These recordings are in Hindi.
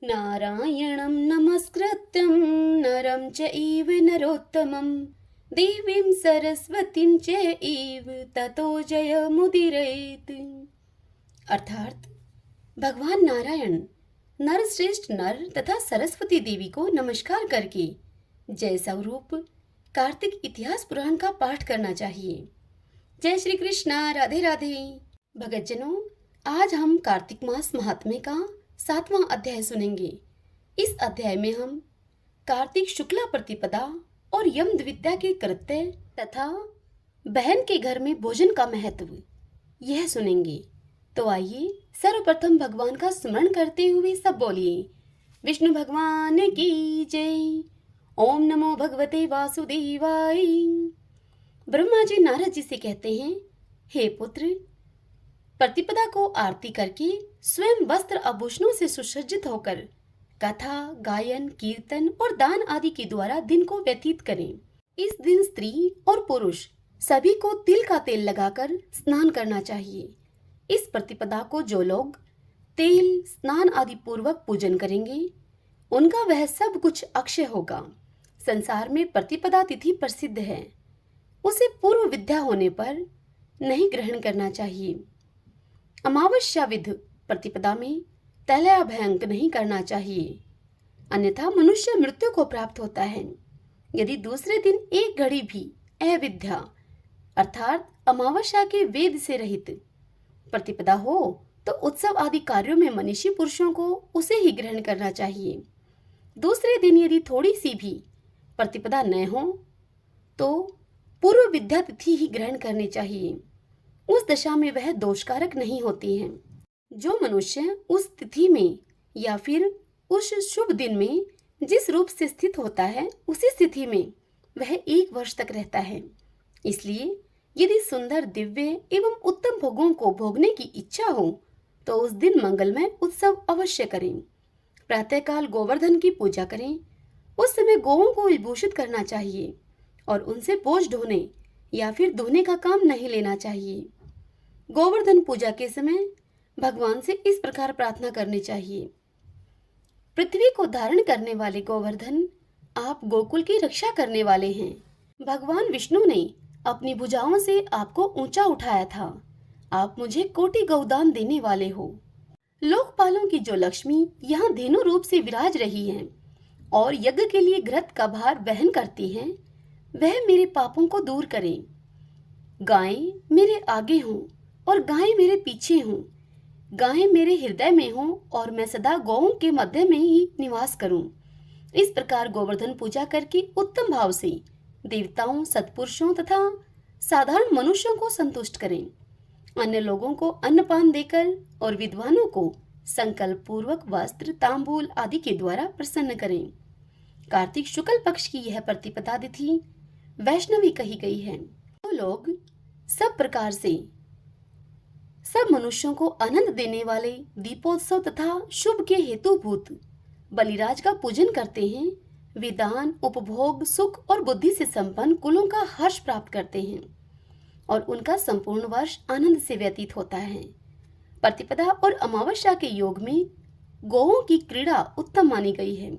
नारायणं नमस्कृत्यं नरं चैव नरोत्तमं देवीं सरस्वतीं चैव ततो जयमुदीरयेत्। अर्थात भगवान नारायण नर श्रेष्ठ नर तथा सरस्वती देवी को नमस्कार करके जय स्वरूप कार्तिक इतिहास पुराण का पाठ करना चाहिए। जय श्री कृष्णा, राधे राधे। भगतजनों, आज हम कार्तिक मास महात्म्य का 7वां अध्याय सुनेंगे। इस अध्याय में हम कार्तिक शुक्ला प्रतिपदा और यम द्वितीया के कृत्य तथा बहन के घर में भोजन का महत्व यह सुनेंगे। तो आइए सर्वप्रथम भगवान का स्मरण करते हुए सब बोलिए, विष्णु भगवान की जय। ओम नमो भगवते वासुदेवाय। ब्रह्मा जी नारद जी से कहते हैं, हे पुत्र, प्रतिपदा को आरती करके स्वयं वस्त्र आभूषणों से सुसज्जित होकर कथा, गायन, कीर्तन और दान आदि के द्वारा दिन को व्यतीत करें। इस दिन स्त्री और पुरुष सभी को तिल का तेल लगाकर स्नान करना चाहिए। इस प्रतिपदा को जो लोग तेल, स्नान आदि पूर्वक पूजन करेंगे, उनका वह सब कुछ अक्षय होगा। संसार में प्रतिपदा तिथि प्रसिद्ध है, उसे पूर्व विद्या होने पर नहीं ग्रहण करना चाहिए। अमावस्या विध प्रतिपदा में तैलाभ्यंक नहीं करना चाहिए, अन्यथा मनुष्य मृत्यु को प्राप्त होता है। यदि दूसरे दिन एक घड़ी भी अविद्या अर्थात अमावस्या के वेद से रहित प्रतिपदा हो तो उत्सव आदि कार्यों में मनीषी पुरुषों को उसे ही ग्रहण करना चाहिए। दूसरे दिन यदि थोड़ी सी भी प्रतिपदा न हो तो पूर्व विद्या तिथि ही ग्रहण करनी चाहिए। उस दशा में वह दोषकारक नहीं होती है। जो मनुष्य उस तिथि में या फिर उस शुभ दिन में जिस रूप से स्थित होता है, उसी स्थिति में वह 1 वर्ष तक रहता है। इसलिए यदि सुंदर, दिव्य एवं उत्तम भोगों को भोगने की इच्छा हो तो उस दिन मंगलमय उत्सव अवश्य करें। प्रातःकाल गोवर्धन की पूजा करें। उस समय गौओं को विभूषित करना चाहिए और उनसे बोझ ढोने या फिर धोने का काम नहीं लेना चाहिए। गोवर्धन पूजा के समय भगवान से इस प्रकार प्रार्थना करनी चाहिए, पृथ्वी को धारण करने वाले गोवर्धन, आप गोकुल की रक्षा करने वाले हैं। भगवान विष्णु ने अपनी भुजाओं से आपको ऊंचा उठाया था। आप मुझे कोटि गौदान देने वाले हो। लोकपालों की जो लक्ष्मी यहाँ धेनु रूप से विराज रही है और यज्ञ के लिए घृत का भार वहन करती है, वह मेरे पापों को दूर करे। गायें मेरे आगे हों और गायें मेरे पीछे हों। गायें मेरे हृदय में हों और मैं सदा गौओं के मध्य में ही निवास करूं। इस प्रकार गोवर्धन पूजा करके उत्तम भाव से देवताओं, सत्पुरुषों तथा साधारण मनुष्यों को संतुष्ट करें। अन्य लोगों को अन्नपान देकर और विद्वानों को संकल्प पूर्वक वस्त्र, तांबूल आदि के द्वारा प्रसन्न करें। कार्तिक शुक्ल पक्ष की यह प्रतिपदा तिथि वैष्णवी कही गई है। तो लोग सब प्रकार से सब मनुष्यों को आनंद देने वाले दीपोत्सव तथा शुभ के हेतुभूत बलिराज का पूजन करते हैं। वे दान, उपभोग, सुख और बुद्धि से संपन्न कुलों का हर्ष प्राप्त करते हैं और उनका संपूर्ण वर्ष आनंद से व्यतीत होता है। प्रतिपदा और अमावस्या के योग में गौओं की क्रीड़ा उत्तम मानी गई है।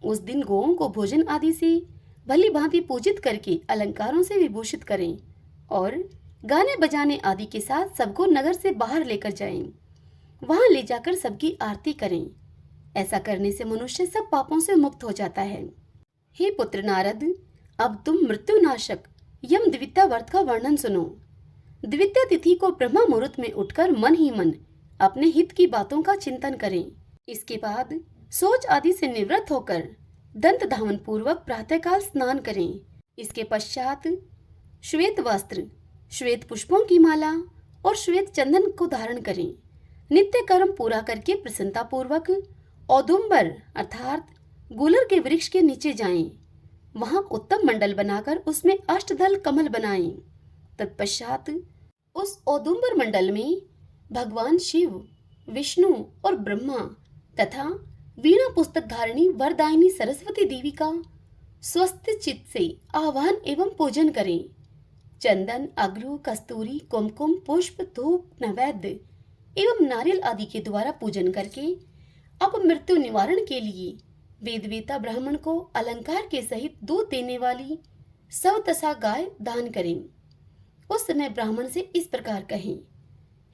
उस दिन गौओं को भोजन आदि से भली भांति पूजित करके अलंकारों से विभूषित करें और गाने बजाने आदि के साथ सबको नगर से बाहर लेकर जाएं। वहां ले जाकर सबकी आरती करें। ऐसा करने से मनुष्य सब पापों से मुक्त हो जाता है। हे पुत्र नारद, अब तुम मृत्युनाशक यम द्वितीया व्रत का वर्णन सुनो। द्वितीया तिथि को ब्रह्म मुहूर्त में उठकर मन ही मन अपने हित की बातों का चिंतन करें। इसके बाद सोच आदि से निवृत्त होकर दंत धावन पूर्वक प्रातःकाल स्नान करें। इसके पश्चात श्वेत वस्त्र, श्वेत पुष्पों की माला और श्वेत चंदन को धारण करें। नित्य कर्म पूरा करके प्रसन्नता पूर्वक औदुंबर अर्थात गुलर के वृक्ष के नीचे जाएं। वहां उत्तम मंडल बनाकर उसमें अष्टदल कमल बनाएं। तत्पश्चात उस औदुंबर मंडल में भगवान शिव, विष्णु और ब्रह्मा तथा वीणा पुस्तक धारिणी वरदायिनी सरस्वती देवी का स्वस्थ चित्त से आह्वान एवं पूजन करें। चंदन, अगरू, कस्तूरी, कुमकुम, पुष्प, धूप, नैवेद्य एवं नारियल आदि के द्वारा पूजन करके अपमृत्यु निवारण के लिए वेदवेता ब्राह्मण को अलंकार के सहित दूध देने वाली सवतसा गाय दान करें। उस समय ब्राह्मण से इस प्रकार कहें,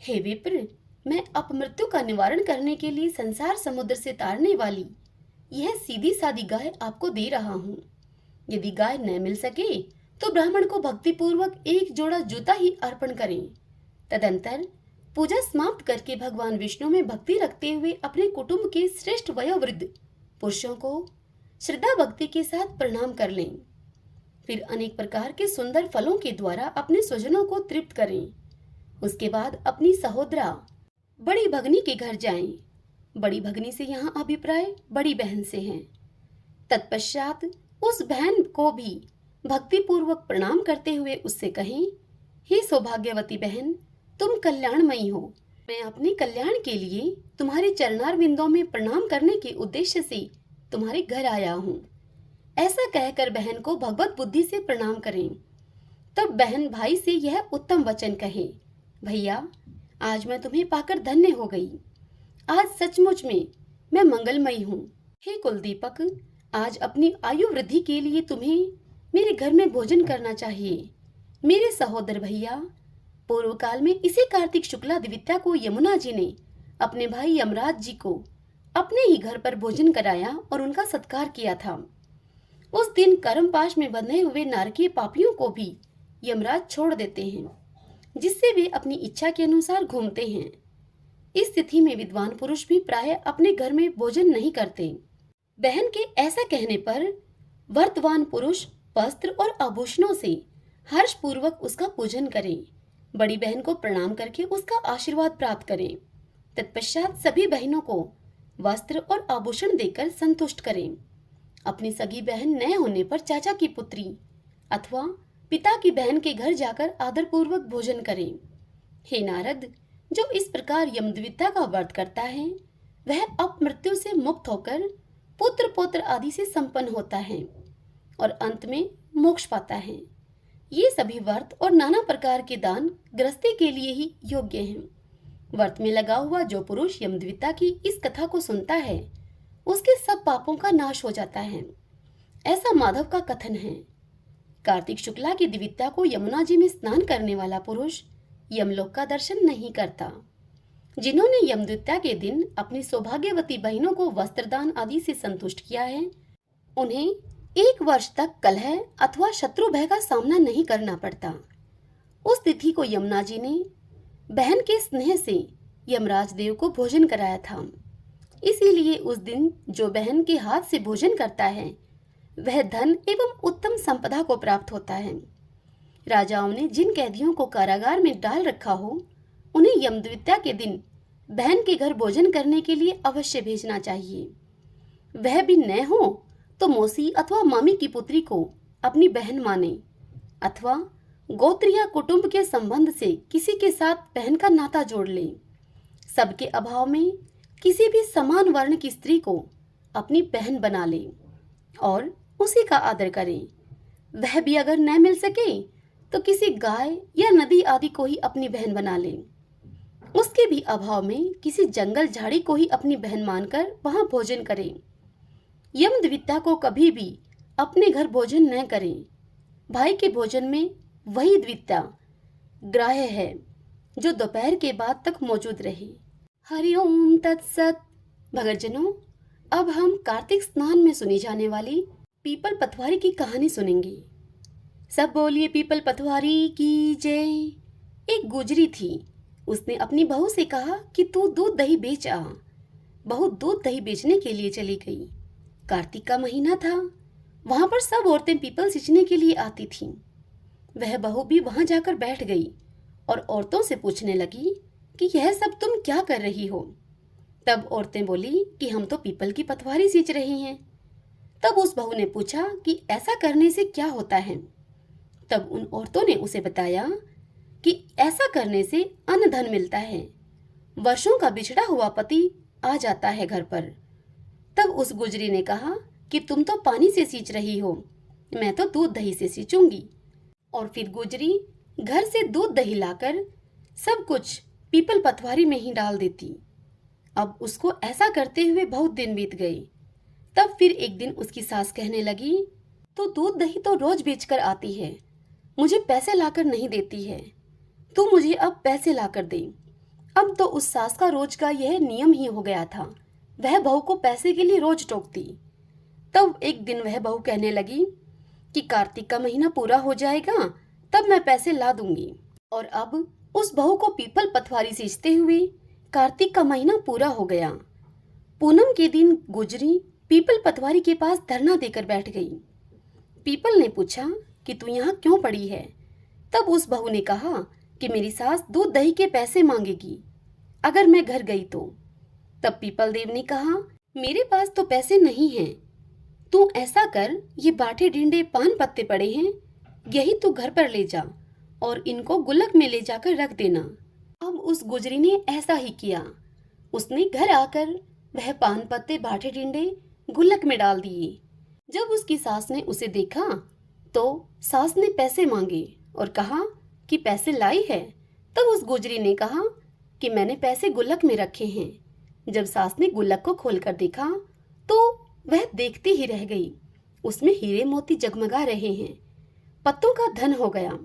हे विप्र, मैं अपमृत्यु का निवारण करने के लिए संसार समुद्र से तारने वाली यह सीधी सादी गाय आपको दे रहा हूँ। यदि गाय न मिल सके तो ब्राह्मण को भक्ति पूर्वक एक जोड़ा जूता ही अर्पण करें। तदंतर पूजा समाप्त करके भगवान विष्णु में भक्ति रखते हुए अपने कुटुंब के श्रेष्ठ वयोवृद्ध पुरुषों को श्रद्धा भक्ति के साथ प्रणाम कर लें। फिर अनेक प्रकार के सुंदर फलों के द्वारा अपने स्वजनों को तृप्त करें। उसके बाद अपनी सहोदरा बड़ी भगनी के घर जाएं। बड़ी भगनी से यहाँ अभिप्राय बड़ी बहन से है। तत्पश्चात उस बहन को भी भक्ति पूर्वक प्रणाम करते हुए उससे कहें, हे सौभाग्यवती बहन, तुम कल्याणमयी हो। मैं अपने कल्याण के लिए तुम्हारे चरणार बिंदों में प्रणाम करने के उद्देश्य से तुम्हारे घर आया हूँ। ऐसा कहकर बहन को भगवत बुद्धि से प्रणाम करें। तब बहन भाई से यह उत्तम वचन कहे, भैया, आज मैं तुम्हें पाकर धन्य हो गई। आज सचमुच में मैं मंगलमयी हूँ। हे कुलदीपक, आज अपनी आयु वृद्धि के लिए तुम्हें मेरे घर में भोजन करना चाहिए। मेरे सहोदर भैया, पूर्व काल में इसी कार्तिक शुक्ला द्वितीया को यमुना जी ने अपने भाई यमराज जी को अपने ही घर पर भोजन कराया और उनका सत्कार किया था। उस दिन कर्मपाश में बंधे हुए नारकीय पापियों को भी यमराज छोड़ देते हैं, जिससे वे अपनी इच्छा के अनुसार घूमते हैं। इस स्थिति में विद्वान पुरुष भी प्रायः अपने घर में भोजन नहीं करते। बहन के ऐसा कहने पर वर्तमान पुरुष वस्त्र और आभूषणों से हर्ष पूर्वक उसका पूजन करें। बड़ी बहन को प्रणाम करके उसका आशीर्वाद प्राप्त करें। तत्पश्चात सभी बहनों को वस्त्र और आभूषण देकर संतुष्ट करें। अपनी सगी बहन न होने पर चाचा की पुत्री अथवा पिता की बहन के घर जाकर आदर पूर्वक भोजन करें। हे नारद, जो इस प्रकार यमद्वितीया का व्रत करता है वह अपमृत्यु से मुक्त होकर पुत्र पौत्र आदि से संपन्न होता है और अंत में मोक्ष पाता है। ये सभी व्रत और नाना प्रकार के दान गृहस्थी के लिए ही योग्य हैं। व्रत में लगा हुआ जो पुरुष यमद्वितीया की इस कथा को सुनता है उसके सब पापों का नाश हो जाता है, ऐसा माधव का कथन है। कार्तिक शुक्ला की द्वितीया को यमुना जी में स्नान करने वाला पुरुष यमलोक का दर्शन नहीं करता। जिन्होंने यमद्वितीया के दिन अपनी सौभाग्यवती बहनों को वस्त्रदान आदि से संतुष्ट किया है, उन्हें 1 वर्ष तक कलह अथवा शत्रु भय का सामना नहीं करना पड़ता। उस तिथि को यमुना जी ने बहन के स्नेह से यमराज देव को भोजन कराया था। इसीलिए उस दिन जो बहन के हाथ से भोजन करता है वह धन एवं उत्तम संपदा को प्राप्त होता है। राजाओं ने जिन कैदियों को कारागार में डाल रखा हो उन्हें यमद्वितीया के दिन बहन के घर भोजन करने के लिए अवश्य भेजना चाहिए। वह भी न हो तो मौसी अथवा मामी की पुत्री को अपनी बहन माने अथवा गोत्र या कुटुंब के संबंध से किसी के साथ बहन का नाता जोड़ ले। सबके अभाव में किसी भी समान वर्ण की स्त्री को अपनी बहन बना ले और उसी का आदर करें। वह भी अगर न मिल सके तो किसी गाय या नदी आदि को ही अपनी बहन बना ले। उसके भी अभाव में किसी जंगल झाड़ी को ही अपनी बहन मानकर वहां भोजन करें। यमद्वितीया को कभी भी अपने घर भोजन न करें। भाई के भोजन में वही द्वितीया ग्राह्य है जो दोपहर के बाद तक मौजूद रहे। हरिओम तत्सत। भगतजनों, अब हम कार्तिक स्नान में सुनी जाने वाली पीपल पथवारी की कहानी सुनेंगे। सब बोलिए पीपल पथवारी की जय। एक गुजरी थी। उसने अपनी बहू से कहा कि तू दूध दही बेच आ। बहू दूध दही बेचने के लिए चली गई। कार्तिक का महीना था। वहां पर सब औरतें पीपल सींचने के लिए आती थीं। वह बहू भी वहां जाकर बैठ गई और औरतों से पूछने लगी कि यह सब तुम क्या कर रही हो। तब औरतें बोली कि हम तो पीपल की पथवारी सींच रही हैं। तब उस बहू ने पूछा कि ऐसा करने से क्या होता है। तब उन औरतों ने उसे बताया कि ऐसा करने से अन्न धन मिलता है, वर्षों का बिछड़ा हुआ पति आ जाता है घर पर। तब उस गुजरी ने कहा कि तुम तो पानी से सींच रही हो, मैं तो दूध दही से सींचूंगी। और फिर गुजरी घर से दूध दही लाकर सब कुछ पीपल पथवारी में ही डाल देती। अब उसको ऐसा करते हुए बहुत दिन बीत गए। तब फिर एक दिन उसकी सास कहने लगी, तो दूध दही तो रोज बेचकर आती है, मुझे पैसे लाकर नहीं देती है, तू मुझे अब पैसे लाकर दे। अब तो उस सास का रोज का यह नियम ही हो गया था, वह बहू को पैसे के लिए रोज टोकती। तब एक दिन वह बहू कहने लगी कि कार्तिक का महीना पूरा हो जाएगा तब मैं पैसे ला दूंगी। और अब उस बहू को पीपल पथवारी सींचते हुए कार्तिक का महीना पूरा हो गया। पूनम के दिन गुजरी पीपल पटवारी के पास धरना देकर बैठ गई। पीपल ने पूछा कि तू यहाँ क्यों पड़ी है? तब उस बहू ने कहा कि मेरी सास दूध दही के पैसे मांगेगी अगर मैं घर गई तो। तब पीपल देव ने कहा, मेरे पास तो पैसे नहीं हैं, तू ऐसा कर, ये बाटे ढिंडे पान पत्ते पड़े हैं, यही तू घर पर ले जा और इनको गुल्लक में ले जाकर रख देना। अब उस गुजरी ने ऐसा ही किया। उसने घर आकर वह पान पत्ते बाटे टिंडे गुल्लक में डाल दिए। जब उसकी सास ने उसे देखा तो सास ने पैसे मांगे और कहा कि पैसे लाई है। तब उस गुजरी ने कहा कि मैंने पैसे गुल्लक में रखे हैं। जब सास ने गुल्लक को खोलकर देखा तो वह देखती ही रह गई। उसमें हीरे मोती जगमगा रहे हैं, पत्तों का धन हो गया।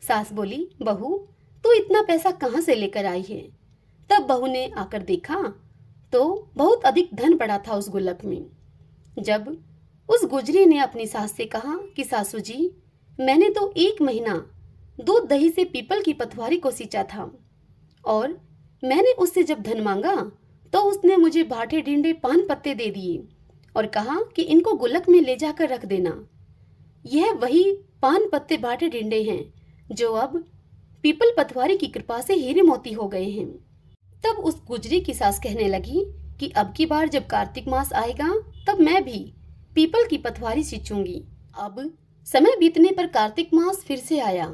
सास बोली, बहू तू इतना पैसा कहाँ से लेकर आई है? तब बहू ने आकर देखा तो बहुत अधिक धन पड़ा था उस गुल्लक में। जब उस गुजरी ने अपनी सास से कहा कि सासू जी, मैंने तो 1 महीना दूध दही से पीपल की पथवारी को सींचा था और मैंने उससे जब धन मांगा तो उसने मुझे बाटे ढिंडे पान पत्ते दे दिए और कहा कि इनको गुल्लक में ले जाकर रख देना। यह वही पान पत्ते बाटे ढिंडे हैं जो अब पीपल पथवारी की कृपा से हीरे मोती हो गए हैं। तब उस गुजरी की सास कहने लगी कि अब की बार जब कार्तिक मास आएगा तब मैं भी पीपल की पथवारी सींचूंगी। अब समय बीतने पर कार्तिक मास फिर से आया।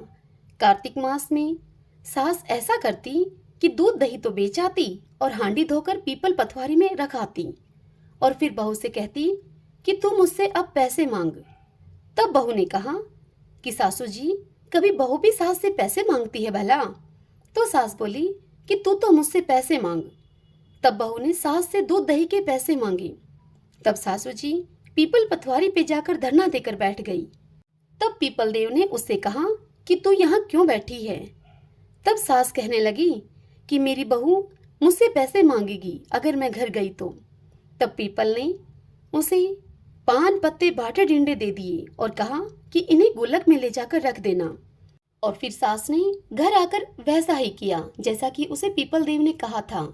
कार्तिक मास में सास ऐसा करती कि दूध दही तो बेच आती और हांडी धोकर पीपल पथवारी में रख आती और फिर बहू से कहती कि तू मुझसे अब पैसे मांग। तब बहू ने कहा कि सासू जी, कभी बहू भी सास से पैसे मांगती है भला? तो सास बोली कि तू तो मुझसे पैसे मांग। तब बहू ने सास से दूध दही के पैसे मांगे। तब सासू जी पीपल पथवारी पे जाकर धरना देकर बैठ गई। तब पीपल देव ने उससे कहा कि तू यहाँ क्यों बैठी है? तब सास कहने लगी कि मेरी बहू मुझसे पैसे मांगेगी अगर मैं घर गई तो। तब पीपल ने उसे पान पत्ते बाटे ढिंडे दे दिए और कहा कि इन्हें गुल्लक में ले जाकर रख देना। और फिर सास ने घर आकर वैसा ही किया जैसा कि उसे पीपल देव ने कहा था।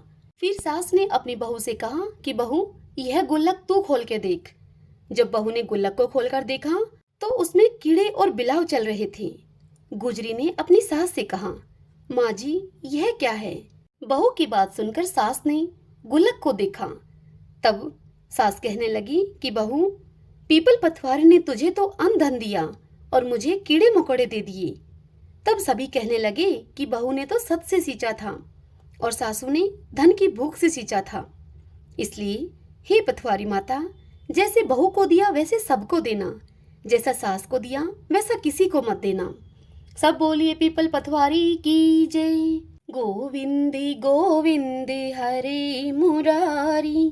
फिर सास ने अपनी बहू से कहा कि बहू, यह गुल्लक तू खोल के देख। जब बहू ने गुल्लक को खोलकर देखा तो उसमें कीड़े और बिलाव चल रहे थे। गुजरी ने अपनी सास से कहा, माँ जी, यह क्या है? बहू की बात सुनकर सास ने गुल्लक को देखा। तब सास कहने लगी कि बहू, पीपल पथवारी ने तुझे तो अन्न धन दिया और मुझे कीड़े मकोड़े दे दिए। तब सभी कहने लगे कि बहू ने तो सत से सींचा था और सासू ने धन की भूख से सींचा था। इसलिए हे पथवारी माता, जैसे बहू को दिया वैसे सबको देना, जैसा सास को दिया वैसा किसी को मत देना। सब बोलिए पीपल पथवारी की जय। गोविंद गोविंद हरे मुरारी,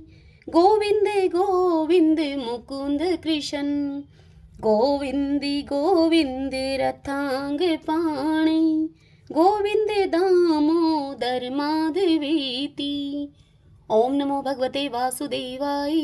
गोविंद गोविंद मुकुंद कृष्ण, गोविंद गोविंद रथांग पाणी, गोविंद दामोदर माधवेति। ओम नमो भगवते वासुदेवाय।